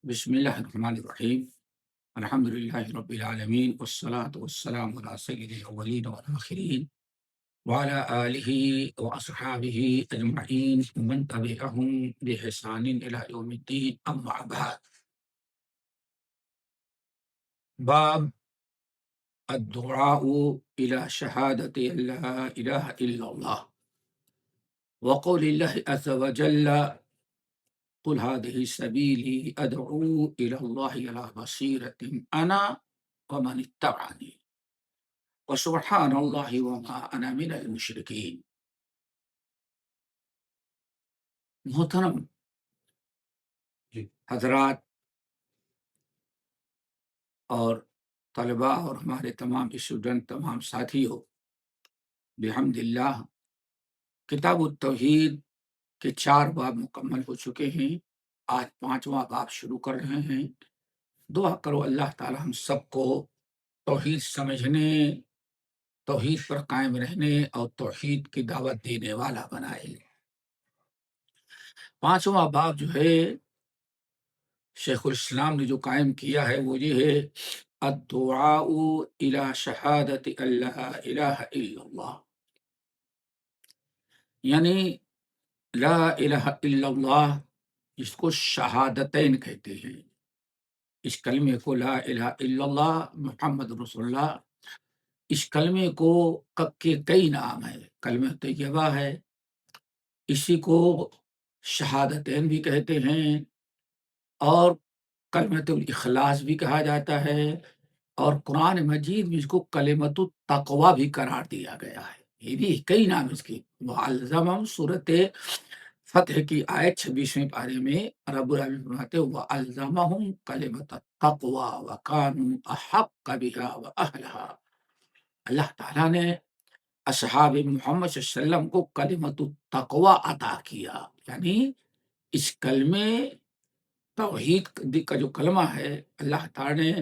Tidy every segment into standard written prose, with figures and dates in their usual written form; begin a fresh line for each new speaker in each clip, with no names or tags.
بسم اللہ الرحمن الرحیم الحمد للہ رب العالمین والصلاة والسلام علی سید الاولین والآخرین وعلی آلہ واصحابہ اجمعین ومن تبعہم بإحسان الی یوم الدین اما بعد۔ باب الدعاء الى شہادت ان لا الہ الا اللہ وقول اللہ عز وجل قل هذه سبیلی ادعو الى اللہ علی بصیرۃ انا ومن اتبعنی وسبحان اللہ وما انا من المشرکین۔ محترم حضرات اور طلباء اور ہمارے تمام اسٹوڈنٹ، تمام ساتھیوں، بحمد اللہ کتاب التوحید کے 4 باب مکمل ہو چکے ہیں۔ آج 5واں باب شروع کر رہے ہیں۔ دعا کرو اللہ تعالی ہم سب کو توحید سمجھنے، توحید پر قائم رہنے اور توحید کی دعوت دینے والا بنائے۔ 5واں باب جو ہے شیخ الاسلام نے جو قائم کیا ہے وہ یہ ہے الدعاء الى شہادت ان لا الہ الا اللہ، یعنی لا الہ الا اللہ جس کو شہادتین کہتے ہیں۔ اس کلمے کو لا الہ الا اللہ محمد رسول اللہ، اس کلمے کو کے کئی نام ہے۔ کلمہ طیبہ ہے، اسی کو شہادتین بھی کہتے ہیں، اور کلمۃ الاخلاص بھی کہا جاتا ہے، اور قرآن مجید میں اس کو کلمۃ التقوی بھی قرار دیا گیا ہے۔ یہ بھی کئی نام اس کے۔ وَعَلَّمَهُمْ سورۃ فتح کی آیت 26ویں پارے میں رب العالمین فرماتے وَعَلَّمَهُمْ کلمۃ التقوی وَكَانُوا أَحَقَّ بِهَا وَأَهْلَهَا۔ اللہ تعالیٰ نے اصحاب محمد صلی اللہ علیہ وسلم کو کلمۃ التقوی عطا کیا، یعنی اس کلمے توحید کا جو کلمہ ہے، اللہ تعالیٰ نے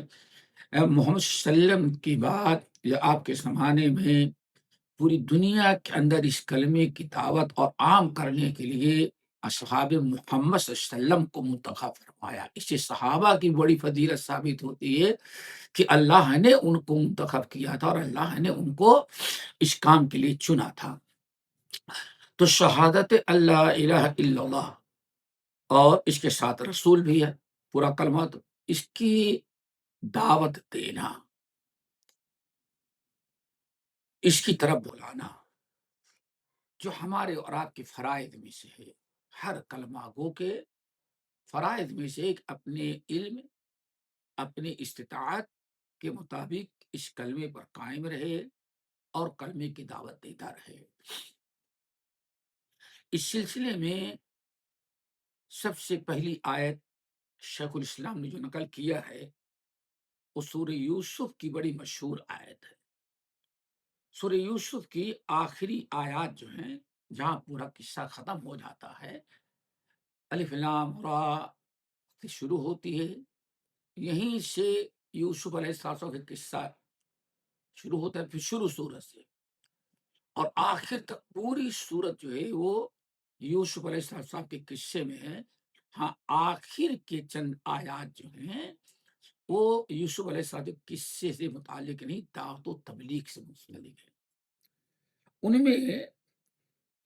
محمد صلی اللہ علیہ وسلم کی بات یا آپ کے زمانے میں پوری دنیا کے اندر اس کلمے کی دعوت اور عام کرنے کے لیے اصحاب محمد صلی اللہ علیہ وسلم کو منتخب فرمایا۔ اس سے صحابہ کی بڑی فضیلت ثابت ہوتی ہے کہ اللہ نے ان کو منتخب کیا تھا اور اللہ نے ان کو اس کام کے لیے چنا تھا۔ تو شہادت اللہ الہ الا اللہ اور اس کے ساتھ رسول بھی ہے، پورا کلمہ، تو اس کی دعوت دینا، اس کی طرف بلانا، جو ہمارے اور آپ کے فرائض میں سے ہے۔ ہر کلمہ گو کے فرائض میں سے ایک اپنے علم، اپنی استطاعت کے مطابق اس کلمے پر قائم رہے اور کلمے کی دعوت دیتا رہے۔ اس سلسلے میں سب سے پہلی آیت شیخ الاسلام نے جو نقل کیا ہے وہ سورہ یوسف کی بڑی مشہور آیت ہے۔ سورہ یوسف کی آخری آیات جو ہیں، جہاں پورا قصہ ختم ہو جاتا ہے، الف لام را سے شروع ہوتی ہے، یہیں سے یوسف علیہ السلام کا قصہ شروع ہوتا ہے، پھر شروع سورت سے اور آخر تک پوری سورت جو ہے وہ یوسف علیہ السلام کے قصے میں ہے۔ ہاں، آخر کے چند آیات جو ہیں وہ یوسف علیہ السلام کے قصے سے متعلق نہیں، دعوت و تبلیغ سے متعلق ہے۔ ان میں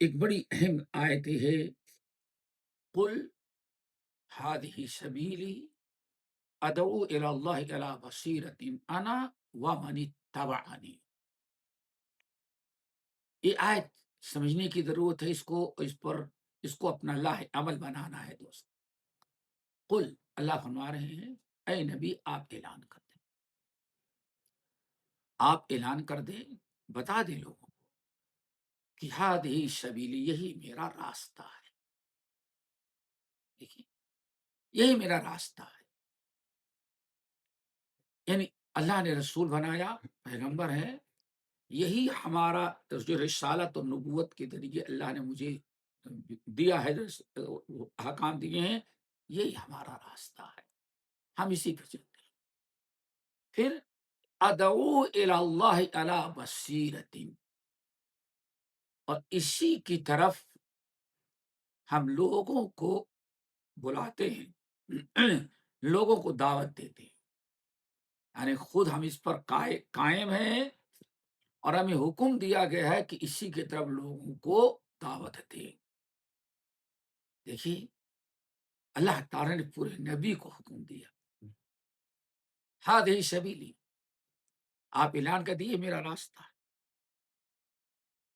ایک بڑی اہم آیت ہے قل هذه سبیلی ادعو الی اللہ علی بصیرۃ انا ومن اتبعنی۔ یہ آیت سمجھنے کی ضرورت ہے، اس کو اپنا لاہ عمل بنانا ہے۔ دوست، قل، اللہ فرما رہے ہیں اے نبی آپ اعلان کر دیں، آپ اعلان کر دیں، بتا دیں لوگوں کو کہ ہذہ سبیلی، یہی میرا راستہ ہے۔ دیکھیے، یہی میرا راستہ ہے، یعنی اللہ نے رسول بنایا، پیغمبر ہے، یہی ہمارا جو رسالت اور نبوت کے ذریعے اللہ نے مجھے دیا ہے، احکام دیے ہیں، یہی ہمارا راستہ ہے، ہم اسی پر چلتے ہیں۔ پھر ادعو الی اللہ علی بصیرۃ، اور اسی کی طرف ہم لوگوں کو بلاتے ہیں، لوگوں کو دعوت دیتے ہیں، یعنی خود ہم اس پر قائم ہیں، اور ہمیں حکم دیا گیا ہے کہ اسی کی طرف لوگوں کو دعوت دیں۔ دیکھیے، اللہ تعالیٰ نے پورے نبی کو حکم دیا، ہادہ سبیلی، آپ اعلان کر دیے میرا راستہ ہے،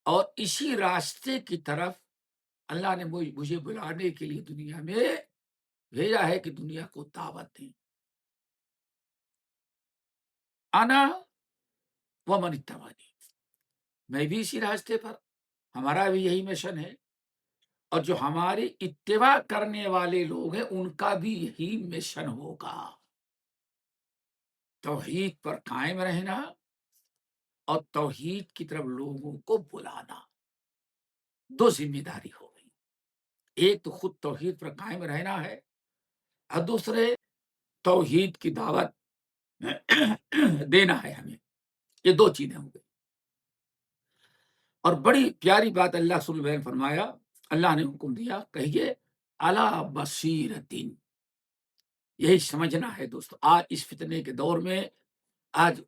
اور اسی راستے کی طرف اللہ نے مجھے بلانے کے لیے دنیا میں بھیجا ہے کہ دنیا کو دعوت دیں۔ انا ومن اتبعنی، میں بھی اسی راستے پر، ہمارا بھی یہی مشن ہے، اور جو ہماری اتباع کرنے والے لوگ ہیں ان کا بھی یہی مشن ہوگا، توحید پر قائم رہنا اور توحید کی طرف لوگوں کو بلانا، دو ذمہ داری ہو گئی۔ ایک تو خود توحید پر قائم رہنا ہے، اور دوسرے توحید کی دعوت دینا ہے ہمیں، یہ دو چیزیں ہوں گی۔ اور بڑی پیاری بات اللہ صلی اللہ علیہ وسلم فرمایا، اللہ نے حکم دیا، کہیے علی بصیرتن، یہی سمجھنا ہے دوستو۔ آج اس فتنے کے دور میں آج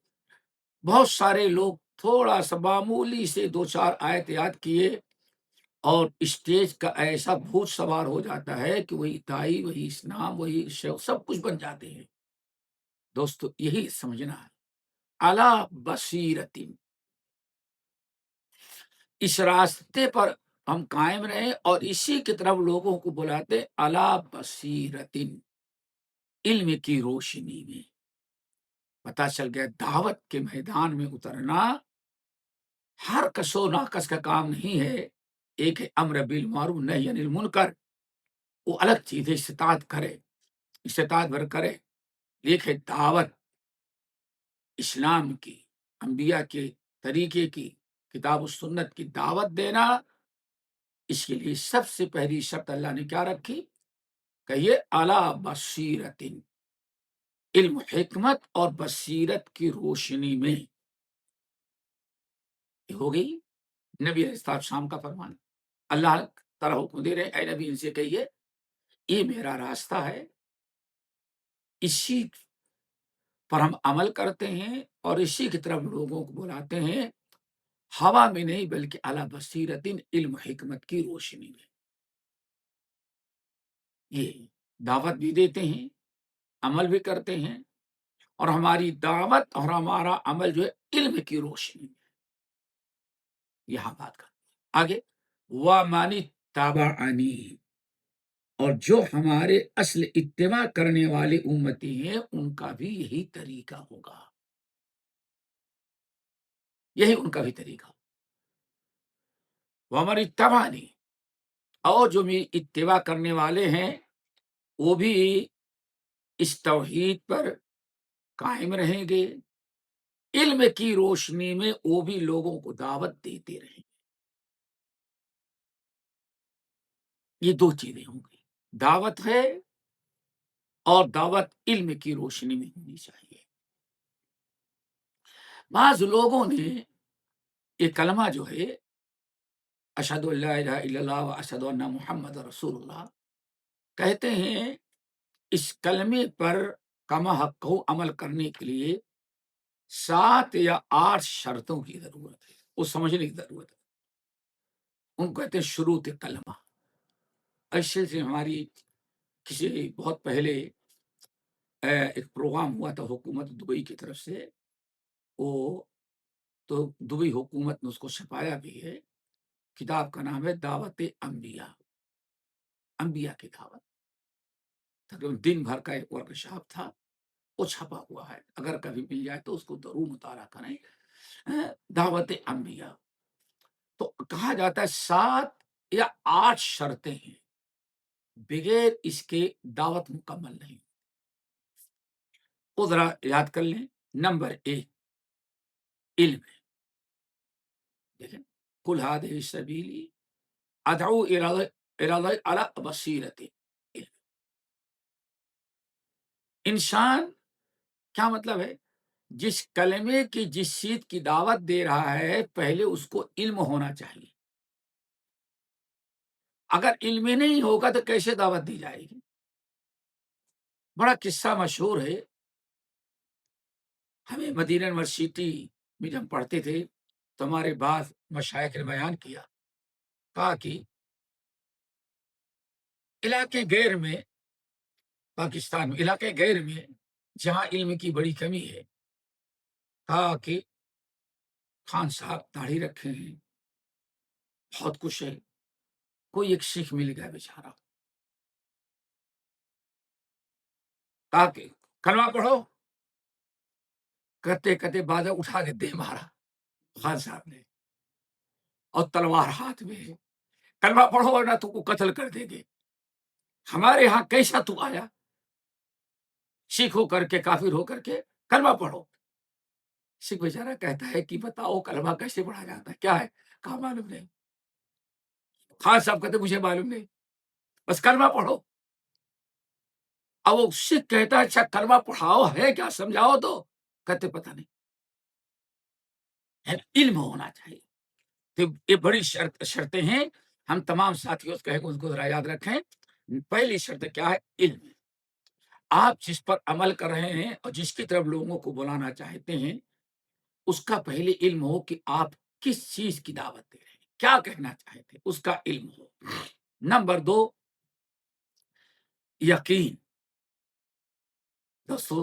بہت سارے لوگ تھوڑا سا معمولی سے دو چار آیت یاد کیے اور اسٹیج کا ایسا بھوت سوار ہو جاتا ہے کہ وہی دائی، وہی اسلام، وہی شیخ، سب کچھ بن جاتے ہیں۔ دوستو یہی سمجھنا ہے، علی بصیرتن، اس راستے پر ہم قائم رہیں اور اسی کی طرف لوگوں کو بلاتے، علی بصیرتن، علم کی روشنی میں۔ پتا چل گیا دعوت کے میدان میں اترنا ہر کس و ناقص کا کام نہیں ہے۔ ایک ہے امر بالمعروف نہی عن المنکر، وہ الگ چیز ہے، استطاعت کرے، استطاعت بھر کرے۔ ایک ہے دعوت اسلام کی، انبیاء کے طریقے کی، کتاب و سنت کی دعوت دینا۔ اس کے لیے سب سے پہلی شرط اللہ نے کیا رکھی؟ کہیے علی بصیرتن، علم، حکمت اور بصیرت کی روشنی میں۔ یہ ہو گئی نبی علیہ السلام کا فرمان۔ اللہ تعالیٰ حکم دے رہے، اے نبی ان سے کہیے یہ میرا راستہ ہے، اسی پر ہم عمل کرتے ہیں اور اسی کی طرف لوگوں کو بلاتے ہیں، ہوا میں نہیں بلکہ اعلیٰ بصیرتن، علم حکمت کی روشنی میں۔ یہ دعوت بھی دیتے ہیں، عمل بھی کرتے ہیں، اور ہماری دعوت اور ہمارا عمل جو ہے علم کی روشنی میں۔ یہاں بات کر آگے، وَمَنِ اتَّبَعَنِی، اور جو ہمارے اصل اتباع کرنے والے امتی ہیں ان کا بھی یہی طریقہ ہوگا، یہی ان کا بھی طریقہ۔ وَمَنِ اتَّبَعَنِی، اور جو میری اتباع کرنے والے ہیں وہ بھی اس توحید پر قائم رہیں گے، علم کی روشنی میں وہ بھی لوگوں کو دعوت دیتے رہیں گے۔ یہ دو چیزیں ہوں گی، دعوت ہے اور دعوت علم کی روشنی میں ہونی چاہیے۔ بعض لوگوں نے یہ کلمہ جو ہے اشہد ان لا الہ الا اللہ و اشہد ان محمد رسول اللہ کہتے ہیں، اس کلمے پر کما حق عمل کرنے کے لیے 7 یا 8 شرطوں کی ضرورت ہے، وہ سمجھنے کی ضرورت ہے۔ ان کو کہتے ہیں شروط کلمہ۔ ایسے سے ہماری کسی بہت پہلے ایک پروگرام ہوا تھا حکومت دبئی کی طرف سے، وہ تو دبئی حکومت نے اس کو چھپایا بھی ہے، کتاب کا نام ہے دعوت انبیاء، انبیاء کی دعوت، تقریباً دن بھر کا ایک ورکشاپ تھا، وہ چھپا ہوا ہے، اگر کبھی مل جائے تو اس کو ضرور مطالعہ کریں۔ دعوت انبیاء تو کہا جاتا ہے 7 یا 8 شرطیں ہیں، بغیر اس کے دعوت مکمل نہیں۔ وہ ذرا یاد کر لیں۔ نمبر 1 علم ہے، دیکھیں، قل ھذہ سبیلی ادعو الی اللہ علی بصیرۃ، انسان کیا مطلب ہے؟ جس کلمے کی جس چیز کی دعوت دے رہا ہے پہلے اس کو علم ہونا چاہیے، اگر علم نہیں ہوگا تو کیسے دعوت دی جائے گی؟ بڑا قصہ مشہور ہے، ہمیں مدینہ یونیورسٹی میں جب ہم پڑھتے تھے تو ہمارے بعض مشائخ نے بیان کیا، کہا کہ علاقے غیر میں، پاکستان میں علاقے غیر میں جہاں علم کی بڑی کمی ہے، کہا کہ خان صاحب داڑھی رکھے ہیں، بہت کچھ ہے، کوئی ایک سیکھ مل گیا بیچارہ، کہا کہ کلمہ پڑھو، کرتے کرتے بازو اٹھا کے دے مارا خان صاحب نے، اور تلوار ہاتھ میں ہے، کلمہ پڑھو ورنہ تو کو قتل کر دیں گے۔ ہمارے یہاں کیسا تو آیا، سکھ ہو کر کے، کافر ہو کر کے کلمہ پڑھو؟ سکھ بیچارہ کہتا ہے کہ بتاؤ کلمہ کیسے پڑھا جاتا ہے، کیا ہے؟ کہا معلوم نہیں۔ خان صاحب کہتے مجھے معلوم نہیں، بس کلمہ پڑھو۔ اب وہ سکھ کہتا ہے اچھا کلمہ پڑھاؤ ہے کیا، سمجھاؤ تو، کہتے پتہ نہیں، علم ہونا چاہیے۔ تو یہ بڑی شرطیں ہیں، ہم تمام ساتھیوں سے کہیں کہ اس کو ذرا یاد رکھیں۔ پہلی شرط کیا ہے؟ علم۔ آپ جس پر عمل کر رہے ہیں اور جس کی طرف لوگوں کو بلانا چاہتے ہیں، اس کا پہلے علم ہو کہ آپ کس چیز کی دعوت دے رہے ہیں، کیا کہنا چاہتے ہیں، اس کا علم ہو۔ نمبر دو، یقین۔ دوستو،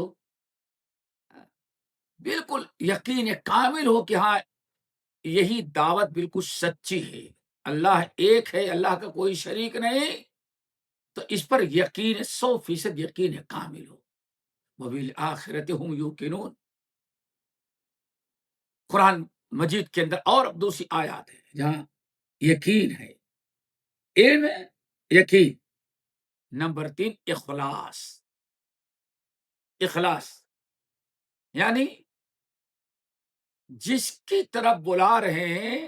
بالکل یقین کامل ہو کہ ہاں یہی دعوت بالکل سچی ہے، اللہ ایک ہے، اللہ کا کوئی شریک نہیں، تو اس پر یقین 100% یقین کامل ہو۔ وبالآخرۃ هم یوقنون، قرآن مجید کے اندر اور دوسری آیات ہے جہاں یقین ہے، علم ہے، یقین۔ نمبر تین، اخلاص۔ اخلاص یعنی جس کی طرف بلا رہے ہیں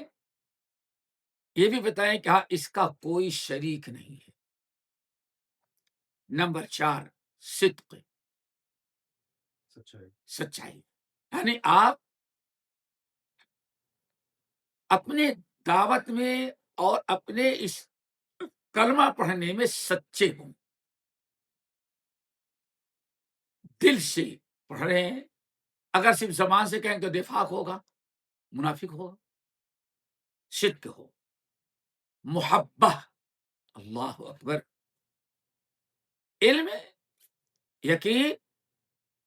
یہ بھی بتائیں کہ ہاں اس کا کوئی شریک نہیں ہے۔ نمبر چار، صدق، سچائی، یعنی آپ اپنے دعوت میں اور اپنے اس کلمہ پڑھنے میں سچے ہوں، دل سے پڑھ رہے ہیں۔ اگر صرف زبان سے کہیں تو نفاق ہوگا، منافق ہوگا۔ صدق ہو، محبہ، اللہ اکبر، علم، یقین،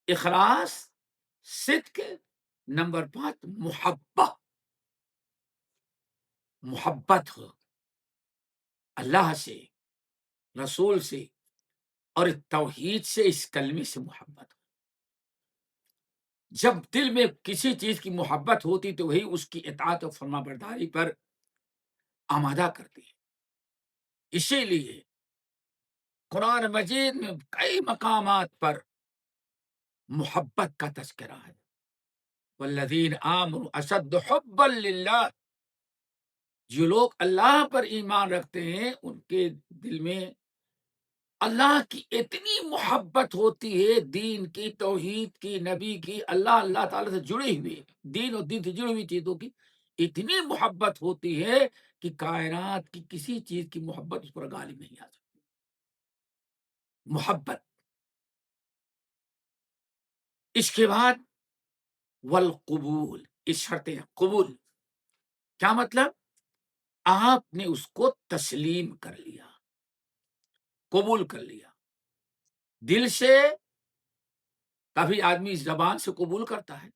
اخلاص، صدق۔ نمبر پانچ، محبہ، محبت ہو اللہ سے، رسول سے اور توحید سے، اس کلمے سے محبت ہو۔ جب دل میں کسی چیز کی محبت ہوتی تو وہی اس کی اطاعت و فرما برداری پر آمادہ کرتی ہے۔ اسی لیے قرآن مجید میں کئی مقامات پر محبت کا تذکرہ ہے۔ والذین آمنوا اشد حبا للہ، جو لوگ اللہ پر ایمان رکھتے ہیں ان کے دل میں اللہ کی اتنی محبت ہوتی ہے، دین کی، توحید کی، نبی کی، اللہ تعالی سے جڑی ہوئی، دین اور دین سے جڑی ہوئی چیزوں کی اتنی محبت ہوتی ہے کہ کائنات کی کسی چیز کی محبت اس پر غالب نہیں آ سکتی۔ محبت۔ اس کے بعد والقبول، اس شرط ہے قبول۔ کیا مطلب؟ آپ نے اس کو تسلیم کر لیا، قبول کر لیا دل سے۔ کبھی آدمی زبان سے قبول کرتا ہے،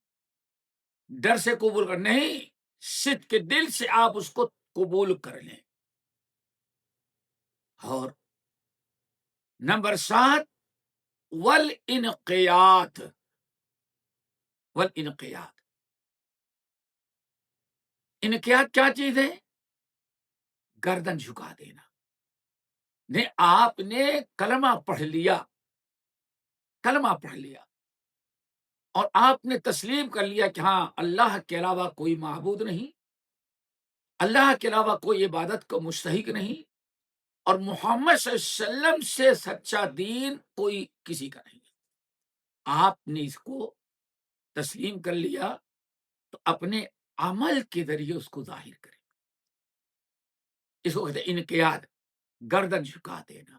ڈر سے قبول کر نہیں، صدق کے دل سے آپ اس کو قبول کر لیں۔ اور نمبر 7، والانقیاد۔ والانقیاد، انقیاد کیا چیز ہے؟ گردن جھکا دینا۔ نہیں، آپ نے کلمہ پڑھ لیا، کلمہ پڑھ لیا اور آپ نے تسلیم کر لیا کہ ہاں اللہ کے علاوہ کوئی معبود نہیں، اللہ کے علاوہ کوئی عبادت کو مستحق نہیں، اور محمد صلی اللہ علیہ وسلم سے سچا دین کوئی کسی کا نہیں۔ آپ نے اس کو تسلیم کر لیا تو اپنے عمل کے ذریعے اس کو ظاہر کریں، اس کو کہتے ہیں انقیاد، گردن جھکا دینا۔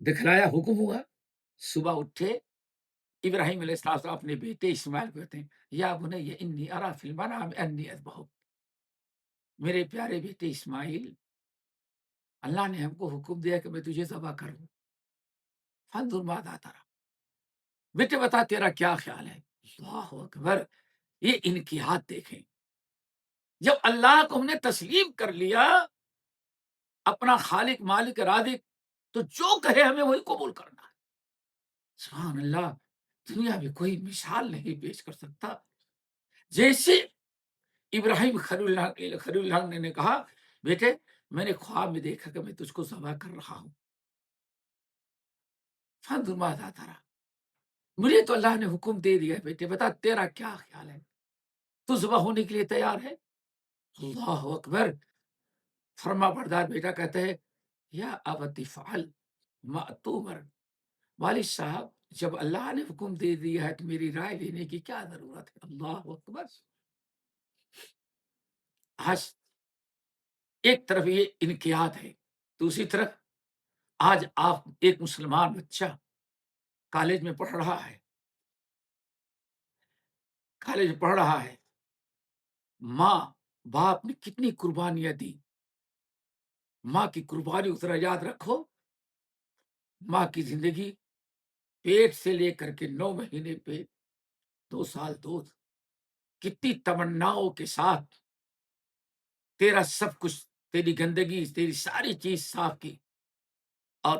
دکھلایا، حکم ہوا. صبح اٹھے، ابراہیم علیہ السلام اپنے بیٹے اسماعیل کو کہتے ہیں یا بنی انی ارا فی المنام انی اذبحک. میرے پیارے بیٹے اسماعیل، اللہ نے ہم کو حکم دیا کہ میں تجھے ذبح کروں. فانظر ماذا ترى، بیٹے بتا تیرا کیا خیال ہے. اللہ اکبر. یہ انقیاد دیکھیں. جب اللہ کو ہم نے تسلیم کر لیا اپنا خالق مالک رازق، تو جو کہے ہمیں وہی قبول کرنا ہے. سبحان اللہ. دنیا میں کوئی مثال نہیں پیش کر سکتا. جیسے ابراہیم خلیل اللہ نے کہا بیٹے میں نے خواب میں دیکھا کہ میں تجھ کو ذبح کر رہا ہوں. فانظر ماذا ترى، مجھے تو اللہ نے حکم دے دیا ہے، بیٹے بتا تیرا کیا خیال ہے، تو ذبح ہونے کے لیے تیار ہے. اللہ اکبر. فرما بردار بیٹا کہتے ہیں یا ابت فعل ما تؤمر. والد صاحب جب اللہ نے حکم دے دیا ہے تو میری رائے لینے کی کیا ضرورت ہے. اللہ اکبر. آج ایک طرف یہ انقیاد ہے، دوسری طرف آج آپ ایک مسلمان بچہ کالج میں پڑھ رہا ہے، ماں باپ نے کتنی قربانیاں دی. ماں کی قربانی اتنا یاد رکھو. ماں کی زندگی پیٹ سے لے کر کے 9 مہینے پہ 2 سال دودھ، کتنی تمناؤں کے ساتھ تیرا سب کچھ، تیری گندگی، تیری ساری چیز صاف کی. اور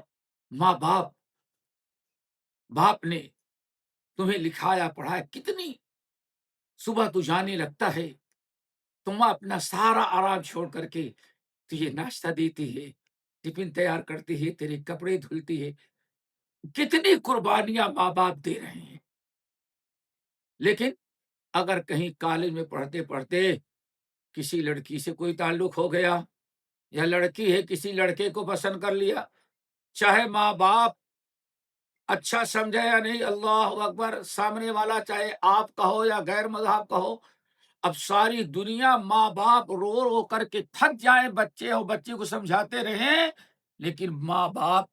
ماں باپ نے تمہیں لکھایا پڑھایا. کتنی صبح تو جانے لگتا ہے تم اپنا سارا آرام چھوڑ کر کے تجھے ناشتہ دیتی ہے، ٹفن تیار کرتی ہے، تیرے کپڑے دھلتی ہے. کتنی قربانیاں ماں باپ دے رہے ہیں. لیکن اگر کہیں کالج میں پڑھتے پڑھتے کسی لڑکی سے کوئی تعلق ہو گیا، یا لڑکی ہے کسی لڑکے کو پسند کر لیا، چاہے ماں باپ اچھا سمجھے یا نہیں، اللہ اکبر، سامنے والا چاہے آپ کا ہو یا غیر مذہب کا ہو، اب ساری دنیا ماں باپ رو رو کر کے تھک جائیں، بچے کو سمجھاتے رہیں، لیکن ماں باپ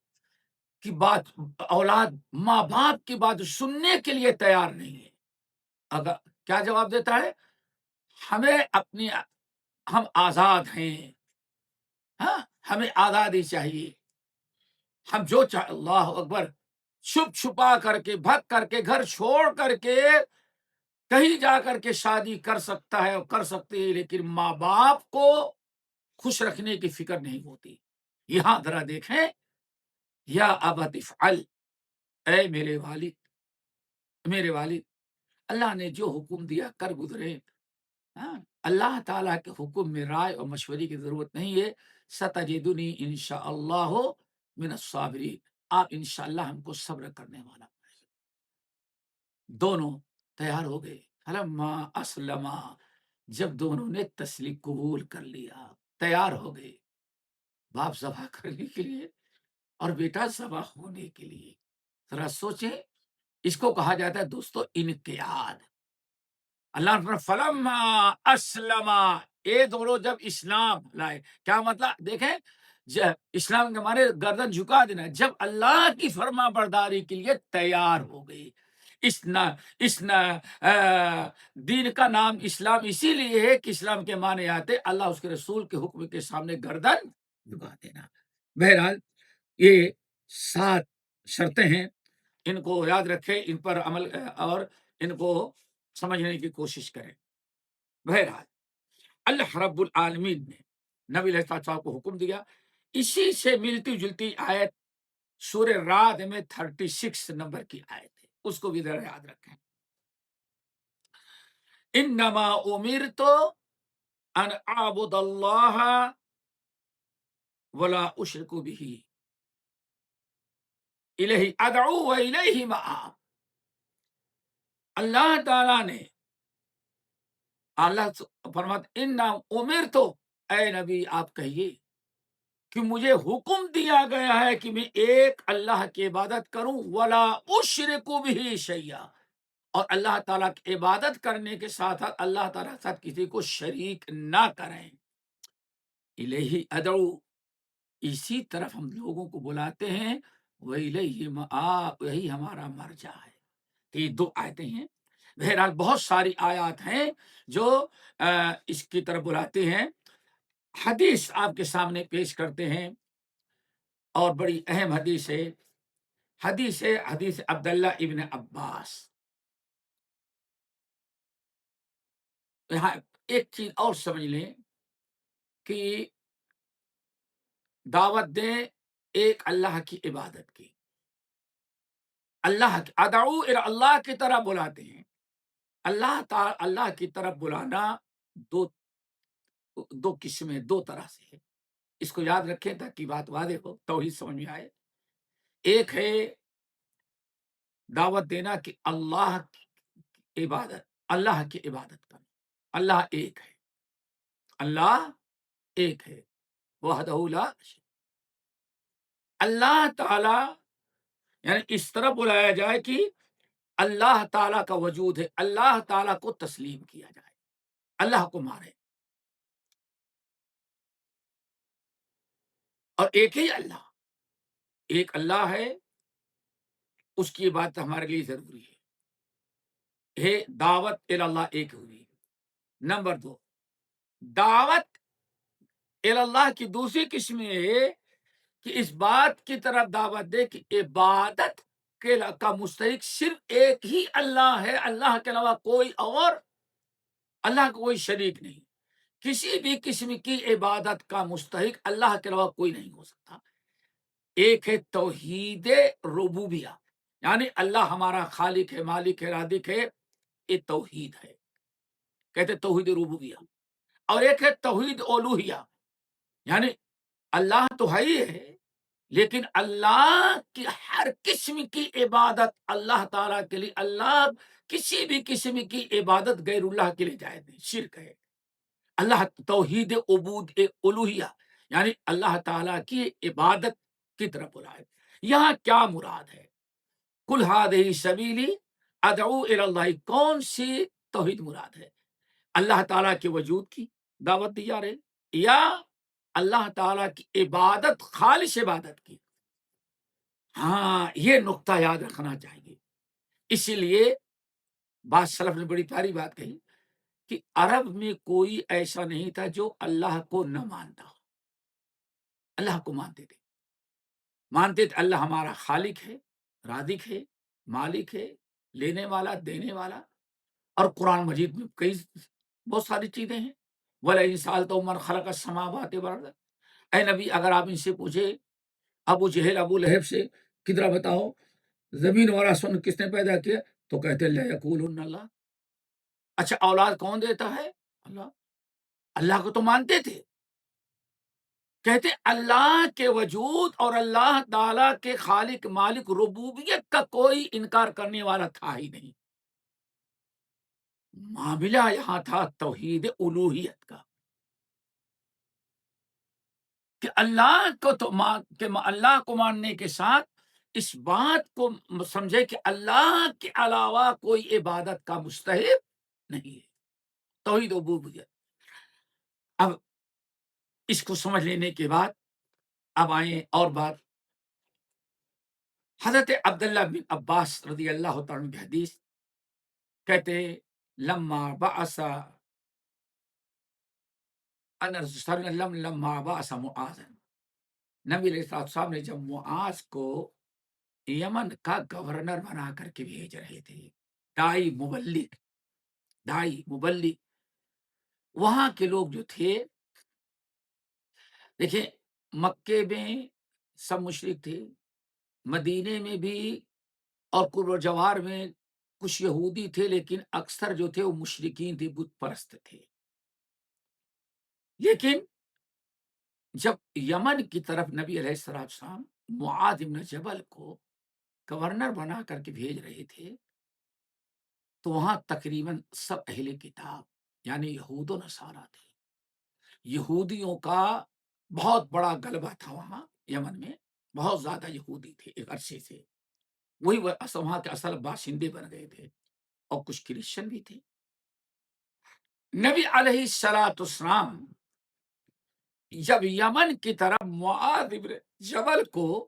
کی بات، اولاد ماں باپ کی بات سننے کے لیے تیار نہیں ہے. اگر کیا جواب دیتا ہے، ہمیں اپنی، ہم آزاد ہیں، ہاں ہمیں آزادی چاہیے، ہم جو چاہے. اللہ اکبر. چھپ چھپا کر کے، بھگ کر کے، گھر چھوڑ کر کے کہیں جا کر کے شادی کر سکتا ہے اور کر سکتی ہے، لیکن ماں باپ کو خوش رکھنے کی فکر نہیں ہوتی. یہاں ذرا دیکھیں، یا ابت افعل، اے میرے والد، اللہ نے جو حکم دیا کر گزرے. ہاں، اللہ تعالیٰ کے حکم میں رائے اور مشورے کی ضرورت نہیں ہے. ستجدنی انشاءاللہ من الصابرین. آپ انشاءاللہ ہم کو صبر کرنے والا. دونوں تیار ہو گئے. فلما اسلما، جب دونوں نے تسلیم قبول کر لیا، تیار ہو گئے، باپ ذبح کرنے کے لیے اور بیٹا ذبح ہونے کے لیے. ذرا سوچیں، اس کو کہا جاتا ہے دوستو انقیاد. اللہ نے فلما اسلما، یہ دونوں جب اسلام لائے، کیا مطلب دیکھیں، اسلام کے معنی گردن جھکا دینا. جب اللہ کی فرما برداری کے لیے تیار ہو گئی. اس دین کا نام اسلام اسی لیے ہے کہ اسلام کے معنی آتے اللہ اس کے رسول کے حکم کے سامنے گردن جھکا دینا. بہرحال یہ 7 شرطیں ہیں، ان کو یاد رکھیں، ان پر عمل اور ان کو سمجھنے کی کوشش کریں. بہرحال اللہ رب العالمین نے نبی علیہ السلام کو حکم دیا. اسی سے ملتی جلتی آیت سورہ رعد میں 36 نمبر کی آیت ہے، اس کو بھی ذرا یاد رکھیں. انما امرت ان اعبد اللہ ولا اشرک به الیہ ادعو و الیہ مآب. اللہ تعالیٰ نے، اللہ فرماتے انما امرت، اے نبی آپ کہیے کہ مجھے حکم دیا گیا ہے کہ میں ایک اللہ کی عبادت کروں، ولا اشرک به شیئا، اور اللہ تعالیٰ کی عبادت کرنے کے ساتھ اللہ تعالیٰ کے ساتھ کسی کو شریک نہ کریں. الیہ ادعو، اسی طرف ہم لوگوں کو بلاتے ہیں. وَإِلَيْهِ مَآب، یہی ہمارا مرجع ہے۔ تو یہ 2 آیتیں ہیں۔ بہرحال بہت ساری آیات ہیں جو اس کی طرف بلاتے ہیں۔ حدیث آپ کے سامنے پیش کرتے ہیں، اور بڑی اہم حدیث ہے۔ حدیث عبداللہ ابن عباس۔ یہاں ایک چیز اور سمجھ لیں کہ دعوت دیں ایک اللہ کی عبادت کی، ادعو الی اللہ کی طرح بلاتے ہیں۔ اللہ کی طرف بلانا دو قسمیں، 2 طرح سے ہے۔ اس کو یاد رکھیں تاکہ بات واضح ہو، توحید سمجھ میں آئے۔ ایک ہے دعوت دینا کہ اللہ کی عبادت کرنا۔ اللہ ایک ہے، اللہ ایک ہے، وحدہ لا شریک۔ اللہ تعالی یعنی اس طرح بلایا جائے کہ اللہ تعالی کا وجود ہے، اللہ تعالی کو تسلیم کیا جائے، اللہ کو مانے، اور ایک ہی اللہ، ایک اللہ ہے، اس کی بات ہمارے لیے ضروری ہے۔ دعوت اللہ ایک ہوئی۔ نمبر 2، دعوت اللہ کی دوسری قسم یہ ہے کہ اس بات کی طرف دعوت دے کہ عبادت کا مستحق صرف ایک ہی اللہ ہے، اللہ کے علاوہ کوئی اور، اللہ کا کوئی شریک نہیں۔ کسی بھی قسم کی عبادت کا مستحق اللہ کے علاوہ کوئی نہیں ہو سکتا۔ ایک ہے توحید ربوبیہ، یعنی اللہ ہمارا خالق ہے، مالک ہے، رازق ہے، یہ توحید ہے، کہتے توحید ربوبیہ۔ اور ایک ہے توحید الوہیہ، یعنی اللہ تو ہے ہی ہے، لیکن اللہ کی ہر قسم کی عبادت اللہ تعالیٰ کے لیے، اللہ کسی بھی قسم کی عبادت غیر اللہ کے لیے جائز نہیں، شرک ہے۔ اللہ توحید الوہیہ یعنی اللہ تعالیٰ کی عبادت کی طرف بلائے۔ یہاں کیا مراد ہے؟ قل ھذہ سبیلی ادعو الی اللہ، کون سی توحید مراد ہے؟ اللہ تعالیٰ کے وجود کی دعوت دی جا رہی، یا اللہ تعالیٰ کی عبادت، خالص عبادت کی؟ ہاں، یہ نقطہ یاد رکھنا چاہیے۔ اسی لیے بعض سلف نے بڑی پیاری بات کہی کہ عرب میں کوئی ایسا نہیں تھا جو اللہ کو نہ مانتا ہو، اللہ کو مانتے تھے، اللہ ہمارا خالق ہے، رازق ہے، مالک ہے، لینے والا، دینے والا۔ اور قرآن مجید میں بہت ساری چیزیں ہیں۔ وَلَئِن سَأَلْتَهُم مَّنْ خَلَقَ السَّمَاوَاتِ وَالْأَرْضَ، اے نبی اگر آپ ان سے پوچھے، ابو جہل، ابو لہب سے، کدھر بتاؤ زمین اور آسمان کس نے پیدا کیا، تو کہتے لَيَقُولُنَّ اللَّهُ۔ اچھا، اولاد کون دیتا ہے؟ اللہ۔ اللہ کو تو مانتے تھے، کہتے اللہ کے وجود اور اللہ تعالی کے خالق مالک ربوبیت کا کوئی انکار کرنے والا تھا ہی نہیں۔ معاملہ یہاں تھا توحید الوہیت کا، کہ اللہ کو ماننے کے ساتھ اس بات کو سمجھے کہ اللہ کے علاوہ کوئی عبادت کا مستحق نہیں ہے، توحید ربوبیت۔ اب اس کو سمجھ لینے کے بعد اب آئیں اور بات۔ حضرت عبداللہ بن عباس رضی اللہ تعالیٰ عنہ کی حدیث، کہتے ہیں لما بعث معاذ، نبی علیہ الصلوۃ والسلام نے جب معاذ کو یمن کا گورنر بنا کر کے بھیج رہے تھے، دائی مبلغ، وہاں کے لوگ جو تھے، دیکھیں مکے میں سب مشرک تھے، مدینے میں بھی اور قرب و جوار میں کچھ یہودی تھے، لیکن اکثر جو تھے وہ مشرکین تھے، بت پرست تھے۔ لیکن جب یمن کی طرف نبی علیہ السلام معاذ بن جبل کو گورنر بنا کر کے بھیج رہے تھے، تو وہاں تقریباً سب اہل کتاب یعنی یہود و نصارہ تھے۔ یہودیوں کا بہت بڑا غلبہ تھا وہاں یمن میں، بہت زیادہ یہودی تھے ایک عرصے سے، وہی وہاں کے اصل باشندے بن گئے تھے، اور کچھ کرسچن بھی تھے۔ نبی علیہ السلام جب یمن کی طرف معاذ بن جبل کو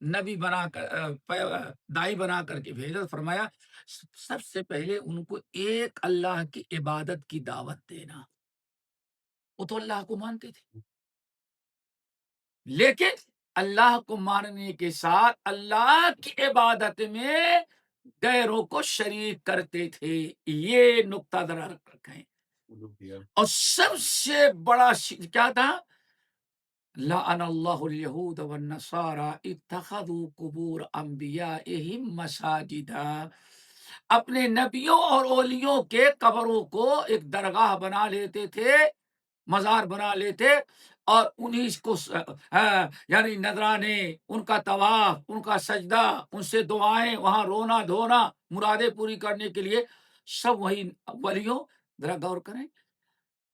نبی بنا کر دائی بنا کر کے بھیجا، فرمایا سب سے پہلے ان کو ایک اللہ کی عبادت کی دعوت دینا۔ وہ تو اللہ کو مانتے تھے، لیکن اللہ کو ماننے کے ساتھ اللہ کی عبادت میں غیروں کو شریک کرتے تھے۔ یہ نقطہ درار رکھیں۔ اور سب سے بڑا کیا تھا؟ لعن اللہ الیہود والنصارى اتخذوا قبور انبیائہم مساجدا۔ اپنے نبیوں اور اولیوں کے قبروں کو ایک درگاہ بنا لیتے تھے، مزار بنا لیتے، اور انہی کو یعنی نذرانے، ان کا طواف، ان کا سجدہ، ان سے دعائیں، وہاں رونا دھونا، مرادیں پوری کرنے کے لیے سب وہی ولیوں۔ ذرا غور کریں،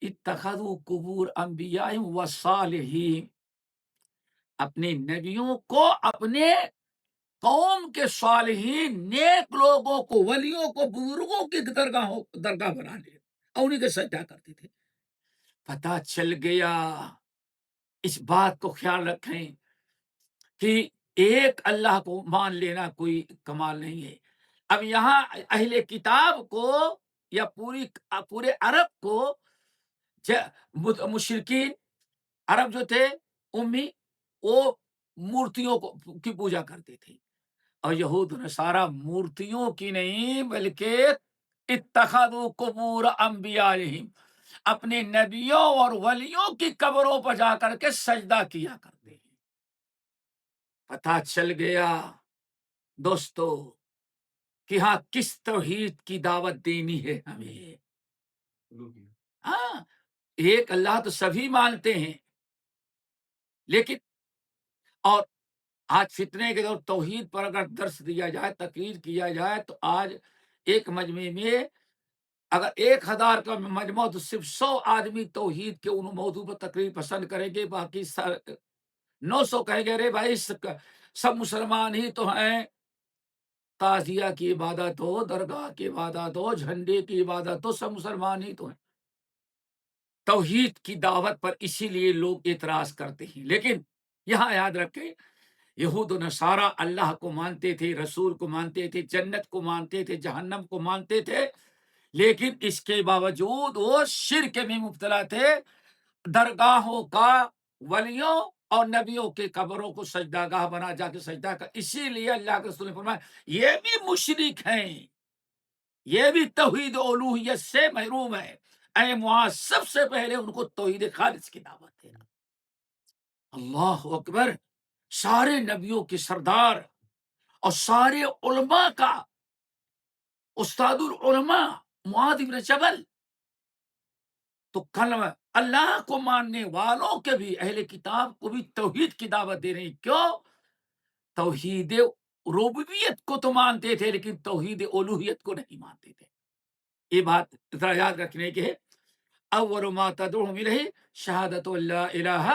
اتخذوا قبور انبیائہم والصالحین، اپنے نبیوں کو اپنے قوم کے صالحین نیک لوگوں کو، ولیوں کو، بزرگوں کی درگاہ بنا لے اور انہیں کے سجدہ کرتے تھے۔ پتہ چل گیا، اس بات کو خیال رکھیں کہ ایک اللہ کو مان لینا کوئی کمال نہیں ہے۔ اب یہاں اہل کتاب کو یا پورے عرب کو، مشرکین عرب جو تھے امی، وہ مورتیوں کی پوجا کرتے تھے، اور یہود نصارہ مورتیوں کی نہیں بلکہ اتخذوا قبور انبیائہم، اپنے نبیوں اور ولیوں کی قبروں پر جا کر کے سجدہ کیا کرتے ہیں۔ پتہ چل گیا دوستو کہ ہاں کس توحید کی دعوت دینی ہے ہمیں۔ ہاں، ایک اللہ تو سبھی مانتے ہیں، لیکن اور آج فتنے کے دور توحید پر اگر درس دیا جائے، تقریر کیا جائے، تو آج ایک مجمع میں اگر 1000 کا مجموعہ تو صرف 100 آدمی توحید کے ان موضوع پر تقریر پسند کریں گے، باقی 900 کہیں گے رے بھائی سب مسلمان ہی تو ہیں، تعزیہ کی عبادت ہو، درگاہ کی عبادت ہو، جھنڈے کی عبادت ہو، سب مسلمان ہی تو ہیں۔ توحید کی دعوت پر اسی لیے لوگ اعتراض کرتے ہیں۔ لیکن یہاں یاد رکھیں، یہود و نصارہ اللہ کو مانتے تھے، رسول کو مانتے تھے، جنت کو مانتے تھے، جہنم کو مانتے تھے، لیکن اس کے باوجود وہ شرک میں مبتلا تھے، درگاہوں کا، ولیوں اور نبیوں کے قبروں کو سجدہ گاہ بنا جا کے سجدہ کر۔ اسی لیے اللہ کے رسول نے فرمایا یہ بھی مشرک ہیں، یہ بھی توحید الوہیت سے محروم ہے۔ اے معاذ، سب سے پہلے ان کو توحید خالص کی دعوت دینا۔ اللہ اکبر، سارے نبیوں کے سردار اور سارے علماء کا استاد العلماء معاذ بن جبل، تو کلمہ اللہ کو ماننے والوں کے بھی، اہل کتاب کو بھی توحید کی دعوت دے رہے ہیں۔ کیوں؟ توحید ربوبیت کو تو مانتے تھے، لیکن توحید الوہیت کو نہیں مانتے تھے۔ یہ بات ذرا یاد رکھنے کی ہے۔ اول ما تدعوہم الیہ شہادت لا الہ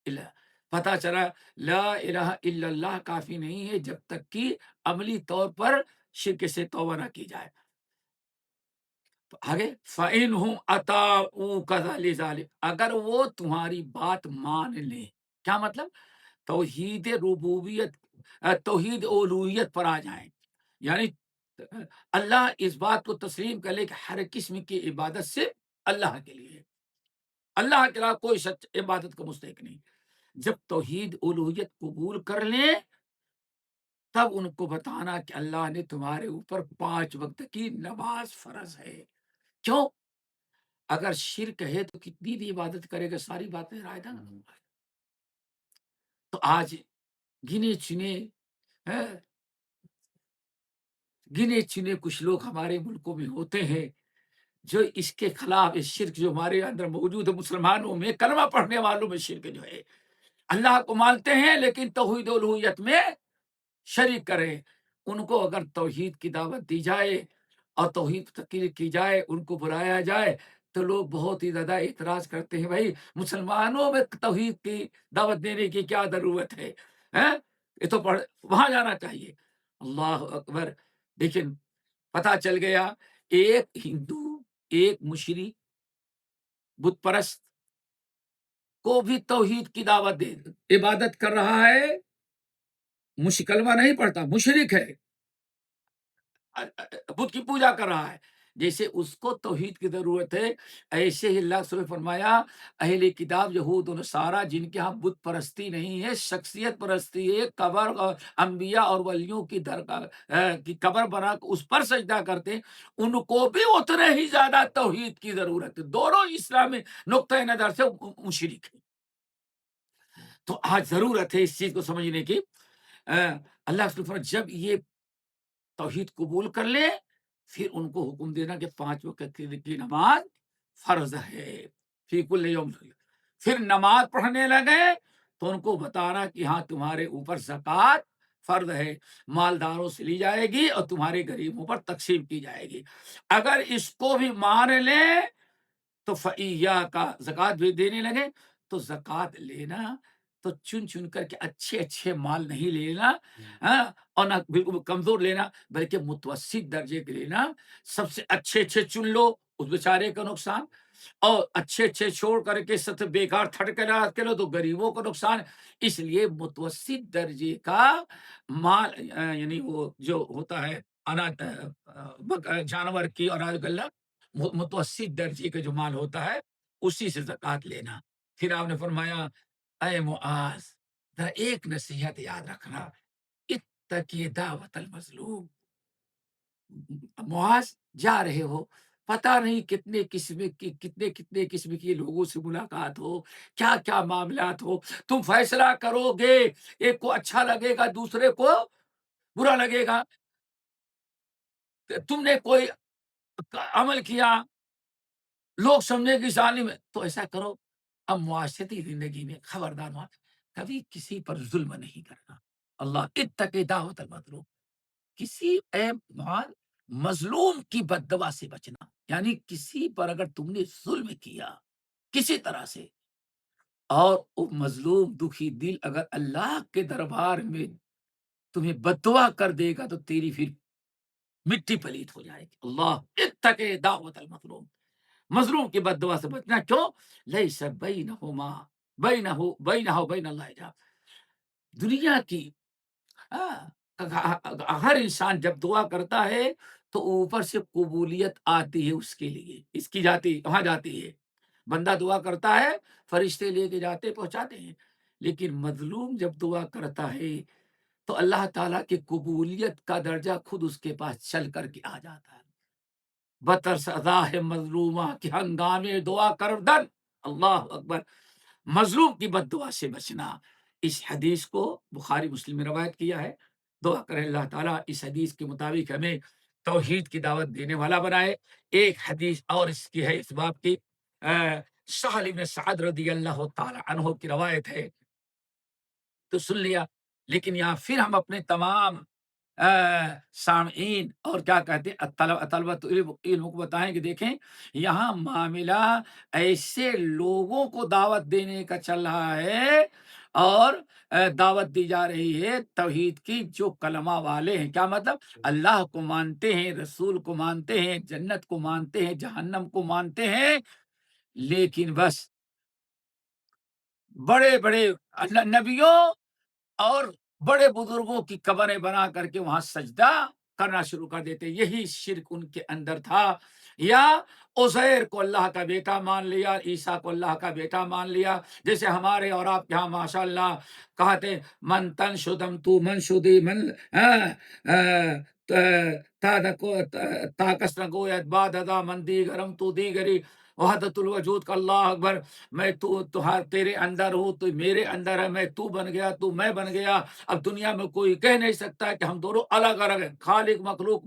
الا، پتہ چلا لا الہ الا اللہ کافی نہیں ہے جب تک کہ عملی طور پر شرک سے توبہ نہ کی جائے۔ آگے فَإِنْهُمْ أَطَاعُوكَ لِذَلِكَ، اگر وہ تمہاری بات مان لیں، کیا مطلب؟ توحید ربوبیت، توحید الوہیت پر آ جائیں، یعنی اللہ اس بات کو تسلیم کر لے کہ ہر قسم کی عبادت صرف اللہ کے لیے ہے، اللہ کے علاوہ کوئی سچ عبادت کا مستحق نہیں۔ جب توحید الوہیت قبول کر لیں، تب ان کو بتانا کہ اللہ نے تمہارے اوپر 5 وقت کی نماز فرض ہے۔ کیوں؟ اگر شرک ہے تو کتنی بھی عبادت کرے گا، ساری باتیں رائدہ نہ ہوں۔ تو آج گنے چنے گنے چنے کچھ لوگ ہمارے ملکوں میں ہوتے ہیں جو اس کے خلاف، اس شرک جو ہمارے اندر موجود ہے، مسلمانوں میں کلمہ پڑھنے والوں میں شرک جو ہے، اللہ کو مانتے ہیں لیکن توحید الوہیت میں شریک کریں، ان کو اگر توحید کی دعوت دی جائے اور توحید تقریر کی جائے، ان کو بلایا جائے، تو لوگ بہت ہی زیادہ اعتراض کرتے ہیں، بھائی مسلمانوں میں توحید کی دعوت دینے کی کیا ضرورت ہے؟ یہ تو وہاں جانا چاہیے۔ اللہ اکبر، لیکن پتہ چل گیا ایک ہندو، ایک مشرک، بت پرست کو بھی توحید کی دعوت دے، عبادت کر رہا ہے، کلمہ نہیں پڑھتا، مشرک ہے، بت کی پوجا کر رہا ہے، جیسے اس کو توحید کی ضرورت ہے، ایسے ہی اللہ رسول نے فرمایا اہل کتاب یہود و نصارہ جن کے ہاں بت پرستی نہیں ہے، شخصیت پرستی ہے، قبر اور انبیاء اور ولیوں کی کی قبر بنا کے اس پر سجدہ کرتے ہیں، ان کو بھی اتنے ہی زیادہ توحید کی ضرورت ہے، دونوں اسلامی نقطۂ نظر سے مشرک ہیں۔ تو آج ضرورت ہے اس چیز کو سمجھنے کی، اللہ رسول نے فرمایا جب یہ توحید قبول کر لے پھر ان کو حکم دینا کہ 5 وقت کی نماز فرض ہے، فی کل یوم، پھر نماز پڑھنے لگے تو ان کو بتانا کہ ہاں تمہارے اوپر زکوٰۃ فرض ہے، مالداروں سے لی جائے گی اور تمہارے غریبوں پر تقسیم کی جائے گی، اگر اس کو بھی مان لے تو فَإِيَّاكَ کا زکوٰۃ بھی دینے لگے تو زکوٰۃ لینا تو چن چن کر کے اچھے اچھے مال نہیں لینا، ہاں، اور نہ بالکل کمزور لینا، بلکہ متوسط درجے کے لینا، سب سے اچھے اچھے چن لو، اس بیچارے کا نقصان، اور اچھے اچھے چھوڑ کر کے سب سے بیکار تھٹ کے رات کے لو تو غریبوں کو نقصان، اس لیے متوسط درجے کا مال یعنی وہ جو ہوتا ہے اناج جانور کی اور اللہ متوسط درجے کا جو مال ہوتا ہے اسی سے زکوٰۃ لینا۔ پھر آپ نے فرمایا اے معاذ ذرا ایک نصیحت یاد رکھنا، اتقی دعوت المظلوم، معاذ جا رہے ہو، پتہ نہیں کتنے قسم کی لوگوں سے ملاقات ہو، کیا کیا معاملات ہو، تم فیصلہ کرو گے، ایک کو اچھا لگے گا دوسرے کو برا لگے گا، تم نے کوئی عمل کیا لوگ سمجھے کہ ظالم ہے تو ایسا کرو، اب معاشرتی زندگی میں خبردار کبھی کسی پر ظلم نہیں کرنا، اللہ اتقی دعوت المظلوم، کسی معاذ مظلوم کی بددعا سے بچنا، یعنی کسی پر اگر تم نے ظلم کیا کسی طرح سے اور وہ مظلوم دکھی دل اگر اللہ کے دربار میں تمہیں بددعا کر دے گا تو تیری پھر مٹی پلیت ہو جائے گی، اللہ اتقی دعوت المظلوم، مظلوم کی بددعا سے بچنا، کیوں لیس بینہما بینہ بین اللہ حجاب، دنیا کی ہر انسان جب دعا کرتا ہے تو اوپر سے قبولیت آتی ہے اس کے لیے، اس کی جاتی کہاں جاتی ہے، بندہ دعا کرتا ہے فرشتے لے کے جاتے پہنچاتے ہیں، لیکن مظلوم جب دعا کرتا ہے تو اللہ تعالیٰ کی قبولیت کا درجہ خود اس کے پاس چل کر کے آ جاتا ہے، بطر سزا ہے مظلومہ کہ ہنگامے دعا کر در، اللہ اکبر، مظلوم کی بد دعا سے بچنا، اس حدیث کو بخاری مسلم میں روایت کیا ہے، دعا کرے اللہ تعالیٰ اس حدیث کے مطابق ہمیں توحید کی دعوت دینے والا بنائے۔ ایک حدیث اور اس کی ہے اس باب کی، سہل بن سعد رضی اللہ تعالی عنہ کی روایت ہے، تو سن لیا، لیکن یہاں پھر ہم اپنے تمام سامعین اور کیا کہتے ہیں طلبۃ علم کو بتائیں کہ دیکھیں یہاں معاملہ ایسے لوگوں کو دعوت دینے کا چل رہا ہے اور دعوت دی جا رہی ہے توحید کی، جو کلمہ والے ہیں، کیا مطلب اللہ کو مانتے ہیں، رسول کو مانتے ہیں، جنت کو مانتے ہیں، جہنم کو مانتے ہیں، لیکن بس بڑے بڑے نبیوں اور بڑے بزرگوں کی قبریں بنا کر کے وہاں سجدہ کرنا شروع کر دیتے، یہی شرک ان کے اندر تھا، یا عزیر کو اللہ کا بیٹا مان لیا، عیسیٰ کو اللہ کا بیٹا مان لیا، جیسے ہمارے اور آپ کے یہاں ماشاء اللہ کہتے من تن شدم تو من شدی من تاکس نگویت بعد ادا من دیگرم تو دیگری وحدت الوجود کا، اللہ اکبر، میں تیرے اندر ہوں، تو میرے اندر ہے، میں تو بن گیا تو میں بن گیا، اب دنیا میں کوئی کہہ نہیں سکتا کہ ہم دونوں الگ الگ ہیں، خالق مخلوق،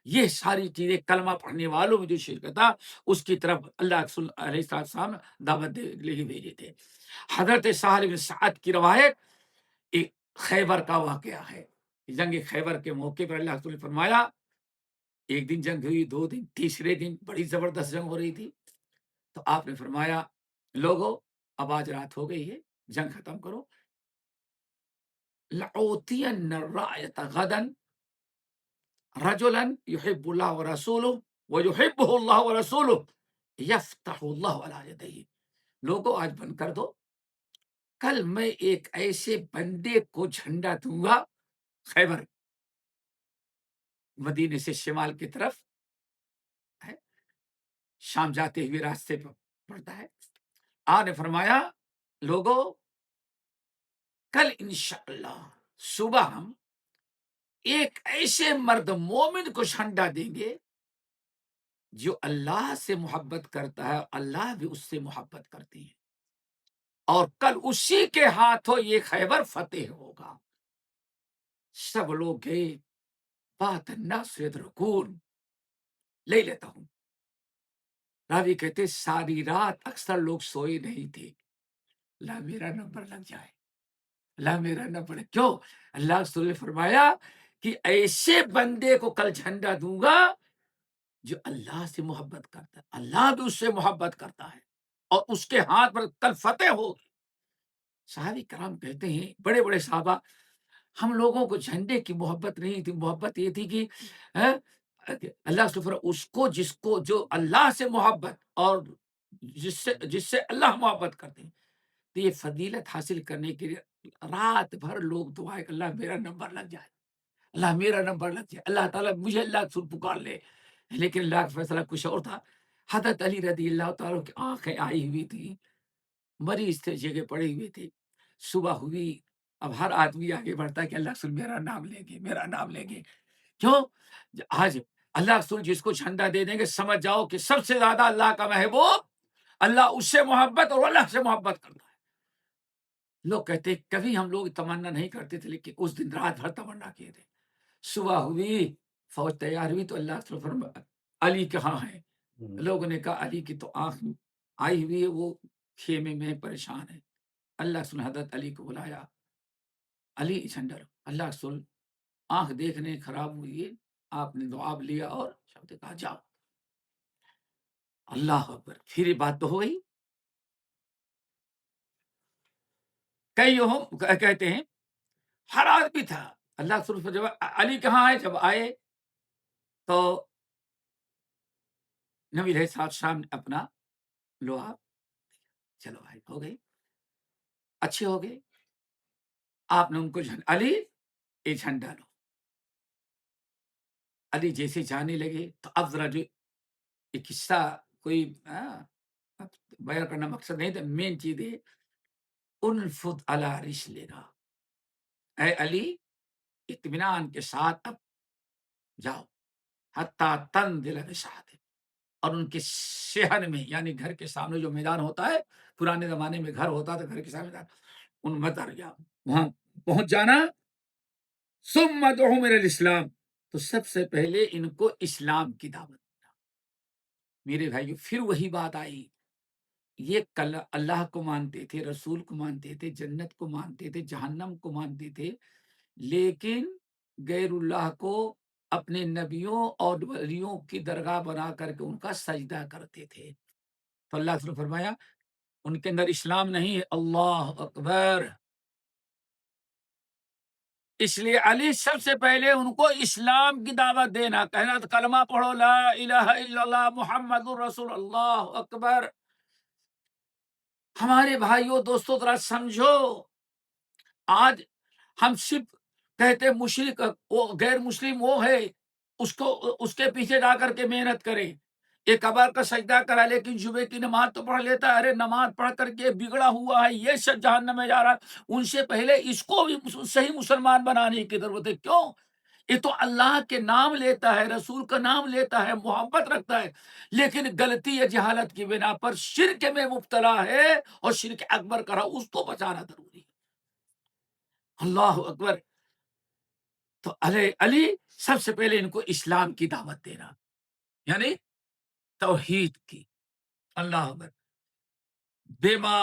یہ ساری چیزیں کلمہ پڑھنے والوں میں جو شرک تھا اس کی طرف اللہ رسول علیہ السلام دعوت لے کے بھیجے تھے۔ حضرت سہل بن سعد کی روایت ایک خیبر کا واقعہ ہے، جنگ خیبر کے موقع پر اللہ رسول نے فرمایا ایک دن جنگ ہوئی، 2 دن، تیسرے دن بڑی زبردست جنگ ہو رہی تھی، تو آپ نے فرمایا لوگوں اب آج رات ہو گئی ہے، جنگ ختم کرو، لَأُوتِيَنَّ الرَّايَةَ غَدًا رَجُلًا يُحِبُّ اللَّهَ وَرَسُولُهُ وَيُحِبُّهُ اللَّهُ وَرَسُولُهُ يَفْتَحُ اللَّهُ عَلَىٰ يَدَيْهِ، لوگوں آج بند کر دو، کل میں ایک ایسے بندے کو جھنڈا دوں گا، خیبر مدینے سے شمال کی طرف ہے، شام جاتے ہوئے راستے پر پڑتا ہے۔ آپ نے فرمایا لوگوں کل انشاءاللہ صبح ہم ایک ایسے مرد مومن کو جھنڈا دیں گے جو اللہ سے محبت کرتا ہے، اللہ بھی اس سے محبت کرتی ہے، اور کل اسی کے ہاتھوں یہ خیبر فتح ہوگا۔ سب لوگ گئے، بات ناصر رکون لے لیتا ہوں۔ راوی کہتے ساری رات اکثر لوگ سوئے نہیں تھے، اللہ میرا نمبر لگ جائے، اللہ میرا نمبر، کیوں؟ اللہ رسول نے فرمایا کہ ایسے بندے کو کل جھنڈا دوں گا جو اللہ سے محبت کرتا ہے، اللہ بھی اس سے محبت کرتا ہے، اور اس کے ہاتھ پر کل فتح ہوگی۔ صحابی کرام کہتے ہیں، بڑے بڑے صحابہ، ہم لوگوں کو جھنڈے کی محبت نہیں تھی، محبت یہ تھی کہ ہاں، اللہ سفر اس کو جس کو جو اللہ سے محبت اور جس سے اللہ محبت کرتے ہیں، تو یہ فضیلت حاصل کرنے کے لیے رات بھر لوگ دعائیں کہ اللہ میرا نمبر لگ جائے، اللہ میرا نمبر لگ جائے، اللہ تعالیٰ مجھے اللہ سے پکار لے۔ لیکن اللہ کا فیصلہ کچھ اور تھا۔ حضرت علی رضی اللہ تعالیٰ کی آنکھیں آئی ہوئی تھی، مریض تھے، جگہ پڑے ہوئے تھے، صبح ہوئی، اب ہر آدمی آگے بڑھتا ہے کہ اللہ رسول میرا نام لیں گے، میرا نام لیں گے، کیوں؟ آج اللہ رسول جس کو جھنڈا دے دیں گے، سمجھ جاؤ کہ سب سے زیادہ اللہ کا محبوب، اللہ اس سے محبت اور اللہ سے محبت کرتا ہے۔ لوگ کہتے کبھی ہم لوگ تمنا نہیں کرتے تھے، لیکن اس دن رات بھر تمنا کیے تھے۔ صبح ہوئی، فوج تیار ہوئی تو اللہ رسول فرمایا علی کہاں ہے؟ لوگوں نے کہا علی کی تو آنکھ آئی ہوئی ہے، وہ خیمے میں پریشان ہے۔ اللہ رسول نے حضرت علی کو بلایا، علی جھنڈا لو۔ اللہ رسول آنکھ دیکھنے خراب ہوئی ہے، آپ نے دعا لیا اور شبد کہا جاؤ۔ اللہ اکبر، پھر یہ بات تو ہو گئی۔ کئی ہم کہتے ہیں ہر آدمی تھا، اللہ رسول جب علی کہاں ہے، جب آئے تو نبی علیہ السلام نے اپنا لوہا، چلو بھائی ہو گئی، اچھے ہو گئے۔ آپ نے ان کو علی یہ جھنڈا لو۔ علی جیسے جانے لگے تو اب ذرا جو ایک قصہ کوئی اب بیان کرنا مقصد نہیں تھا، مین چیز ہے انفض علی رسلنا، اے علی اطمینان کے ساتھ اب جاؤ، حتیٰ تنزل بساحت، اور ان کے شہر میں، یعنی گھر کے سامنے جو میدان ہوتا ہے، پرانے زمانے میں گھر ہوتا تھا، گھر کے سامنے میدان، ان میں اتر جاؤ، وہاں پہنچ جانا۔ ثم ادعوہم الی الاسلام، تو سب سے پہلے ان کو اسلام کی دعوت۔ میرے بھائیو پھر وہی بات آئی، یہ کل اللہ کو مانتے تھے، رسول کو مانتے تھے، جنت کو مانتے تھے، جہنم کو مانتے تھے، لیکن غیر اللہ کو اپنے نبیوں اور ولیوں کی درگاہ بنا کر کے ان کا سجدہ کرتے تھے۔ تو اللہ نے فرمایا ان کے اندر اسلام نہیں ہے، اللہ اکبر۔ اس لیے علی سب سے پہلے ان کو اسلام کی دعوت دینا، کہنا کلمہ پڑھو لا الہ الا اللہ محمد الرسول، اللہ اکبر۔ ہمارے بھائیوں دوستوں ذرا سمجھو، آج ہم صرف کہتے مشرک وہ غیر مسلم وہ ہے، اس کے پیچھے جا کر کے محنت کریں، ایک ابر کا سجدہ کرا لیکن صبح کی نماز تو پڑھ لیتا ہے، ارے نماز پڑھ کر کے بگڑا ہوا ہے، یہ سب جہنم میں جا رہا ہے، ان سے پہلے اس کو بھی صحیح مسلمان بنانے کی ضرورت ہے۔ کیوں؟ یہ تو اللہ کے نام لیتا ہے، رسول کا نام لیتا ہے، محبت رکھتا ہے، لیکن غلطی یا جہالت کی بنا پر شرک میں مبتلا ہے، اور شرک اکبر کرا، اس کو بچانا ضروری ہے۔ اللہ اکبر۔ تو علی سب سے پہلے ان کو اسلام کی دعوت دینا، یعنی توحید کی، اللہ اکبر، بما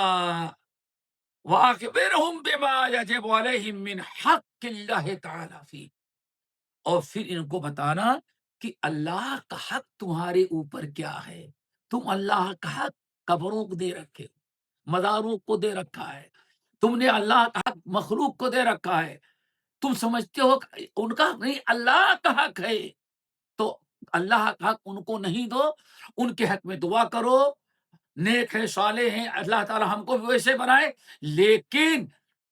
واخبرهم بما یجب علیہم من حق اللہ تعالی فی، اور پھر ان کو بتانا کہ اللہ کا حق تمہارے اوپر کیا ہے۔ تم اللہ کا حق قبروں کو دے رکھے ہو، مزاروں کو دے رکھا ہے، تم نے اللہ کا حق مخلوق کو دے رکھا ہے، تم سمجھتے ہو کہ ان کا حق نہیں، اللہ کا حق ہے، تو اللہ کا حق ان کو نہیں دو، ان کے حق میں دعا کرو، نیک ہیں، صالح ہیں، اللہ تعالیٰ ہم کو بھی ویسے بنائے، لیکن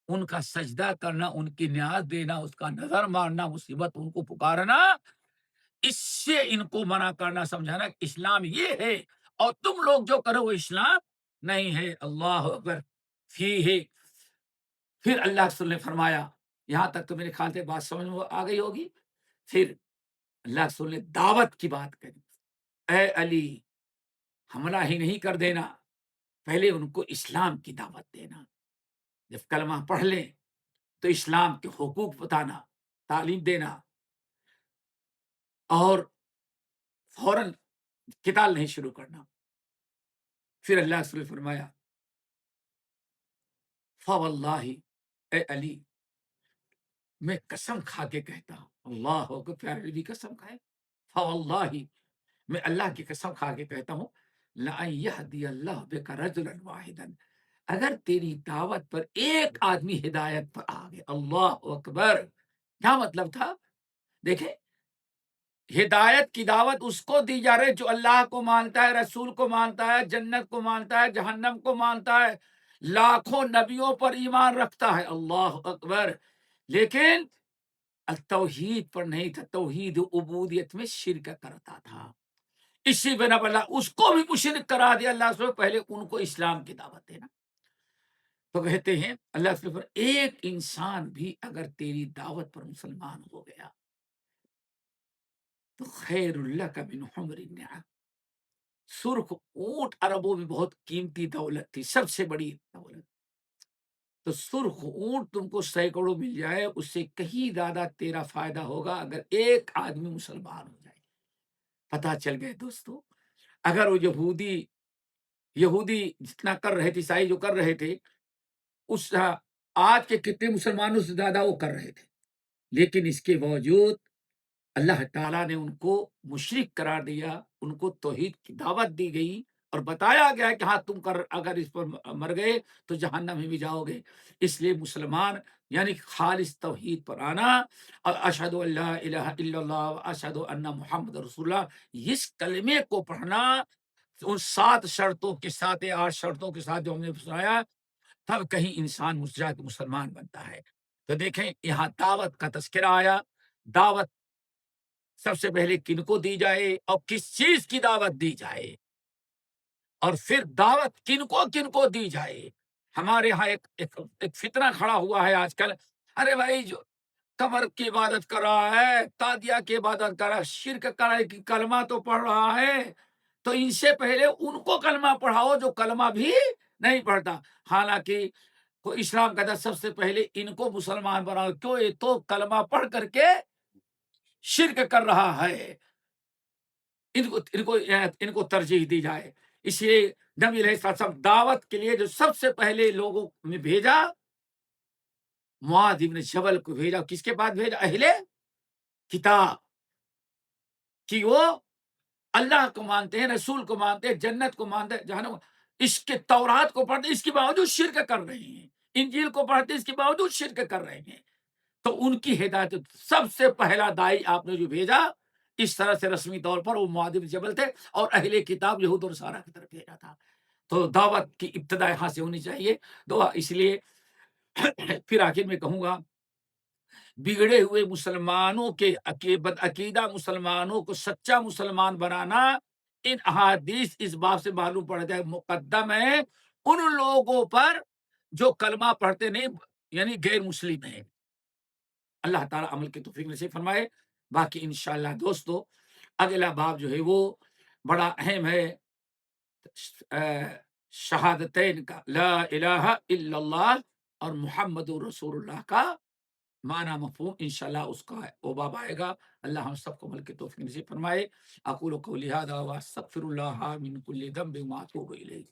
ان کا سجدہ کرنا، ان کی نیاز دینا، اس کا نظر مارنا، مصیبت ان کو پکارنا، اس سے ان کو منع کرنا، سمجھانا کہ اسلام یہ ہے اور تم لوگ جو کرو وہ اسلام نہیں ہے۔ اللہ اکبر فی ہے۔ پھر اللہ رسول نے فرمایا، یہاں تک تو میرے خیال سے بات سمجھ میں آ گئی ہوگی۔ پھر اللہ رسول نے دعوت کی بات کری، اے علی، حملہ ہی نہیں کر دینا، پہلے ان کو اسلام کی دعوت دینا، جب کلمہ پڑھ لیں تو اسلام کے حقوق بتانا، تعلیم دینا، اور فوراً قتال نہیں شروع کرنا۔ پھر اللہ رسول نے فرمایا، فواللہ، اے علی، میں قسم کھا کے کہتا ہوں، اللہ کو پیارے نبی قسم کھائے، فواللہ، میں اللہ کی قسم کھا کے کہتا ہوں، لَأَن يَهْدِيَ اللَّهُ بِكَ رَجُلًا وَاحِدًا، اگر تیری دعوت پر ایک آدمی ہدایت پر آ گئے، اللہ اکبر، کیا مطلب تھا؟ دیکھیں، ہدایت کی دعوت اس کو دی جا رہی جو اللہ کو مانتا ہے، رسول کو مانتا ہے، جنت کو مانتا ہے، جہنم کو مانتا ہے، لاکھوں نبیوں پر ایمان رکھتا ہے، اللہ اکبر، لیکن توحید پر نہیں تھا، توحید عبودیت میں شرک کرتا تھا، اسی بنا پر اللہ اس کو بھی مشرک کرا دیا۔ اللہ سے پہلے ان کو اسلام کی دعوت دینا۔ تو کہتے ہیں اللہ سے ایک انسان بھی اگر تیری دعوت پر مسلمان ہو گیا تو خیر اللہ کا من حمر النعم، سرخ اونٹ عربوں میں بہت قیمتی دولت تھی، سب سے بڑی دولت، تو سرخ اونٹ تم کو سینکڑوں مل جائے، اس سے کہیں زیادہ تیرا فائدہ ہوگا اگر ایک آدمی مسلمان ہو جائے۔ پتہ چل گئے دوستو، اگر وہ یہودی جتنا کر رہے تھے، عیسائی جو کر رہے تھے، اس آج کے کتنے مسلمانوں سے زیادہ وہ کر رہے تھے، لیکن اس کے باوجود اللہ تعالیٰ نے ان کو مشرک قرار دیا، ان کو توحید کی دعوت دی گئی اور بتایا گیا کہ ہاں تم اگر اس پر مر گئے تو جہنم میں بھی جاؤ گے۔ اس لیے مسلمان یعنی خالص توحید پر آنا اور اشہد ان لا الہ الا اللہ و اشہد ان محمد رسول اللہ، اس کلمے کو پڑھنا ان 7 شرطوں کے ساتھ، 8 شرطوں کے ساتھ جو ہم نے سنایا، تب کہیں انسان جا کے مسلمان بنتا ہے۔ تو دیکھیں یہاں دعوت کا تذکرہ آیا، دعوت سب سے پہلے کن کو دی جائے اور کس چیز کی دعوت دی جائے، اور پھر دعوت کن کو دی جائے۔ ہمارے ہاں ایک فتنہ کھڑا ہوا ہے آج کل، ارے بھائی جو قبر کی عبادت کر رہا ہے، تادیا کی عبادت کر رہا ہے، شرک کر رہا ہے، کہ کلمہ تو پڑھ رہا ہے، تو ان سے پہلے ان کو کلمہ پڑھاؤ جو کلمہ بھی نہیں پڑھتا۔ حالانکہ تو اسلام کہتا سب سے پہلے ان کو مسلمان بناؤ، کیوں؟ یہ تو کلمہ پڑھ کر کے شرک کر رہا ہے، ان کو ترجیح دی جائے۔ اس لیے نبی علیہ السلام دعوت کے لیے جو سب سے پہلے لوگوں میں بھیجا، معاذ ابن جبل کو بھیجا۔ کس کے پاس بھیجا؟ اہل کتاب، کہ وہ اللہ کو مانتے ہیں، رسول کو مانتے ہیں، جنت کو مانتے ہیں، جہنم، اس کے تورات کو پڑھتے، اس کے باوجود شرک کر رہے ہیں، انجیل کو پڑھتے، اس کے باوجود شرک کر رہے ہیں، تو ان کی ہدایت سب سے پہلا دائی آپ نے جو بھیجا اس طرح سے رسمی طور پر وہ معاذ بن جبل تھے، اور اہل کتاب یہود اور نصارہ کی طرف بھیجا تھا۔ تو دعوت کی ابتدا یہاں سے ہونی چاہیے دعا۔ اس لیے پھر آخر میں کہوں گا، بگڑے ہوئے مسلمانوں کے بدعقیدہ مسلمانوں کو سچا مسلمان بنانا، ان احادیث اس بات سے معلوم پڑ جائے مقدم ہے ان لوگوں پر جو کلمہ پڑھتے نہیں، یعنی غیر مسلم ہیں۔ اللہ تعالیٰ عمل کی توفیق نصیب فرمائے۔ باقی انشاءاللہ دوستو اگلا باب جو ہے وہ بڑا اہم ہے، شہادتین کا، لا الہ الا اللہ اور محمد رسول اللہ کا معنی مفہوم، انشاءاللہ اس کا وہ باب آئے گا۔ اللہ ہم سب کو عمل کی توفیق نصیب فرمائے۔ اقول قولی ھذا واستغفر اللہ من کل ذنب واتوب الیہ۔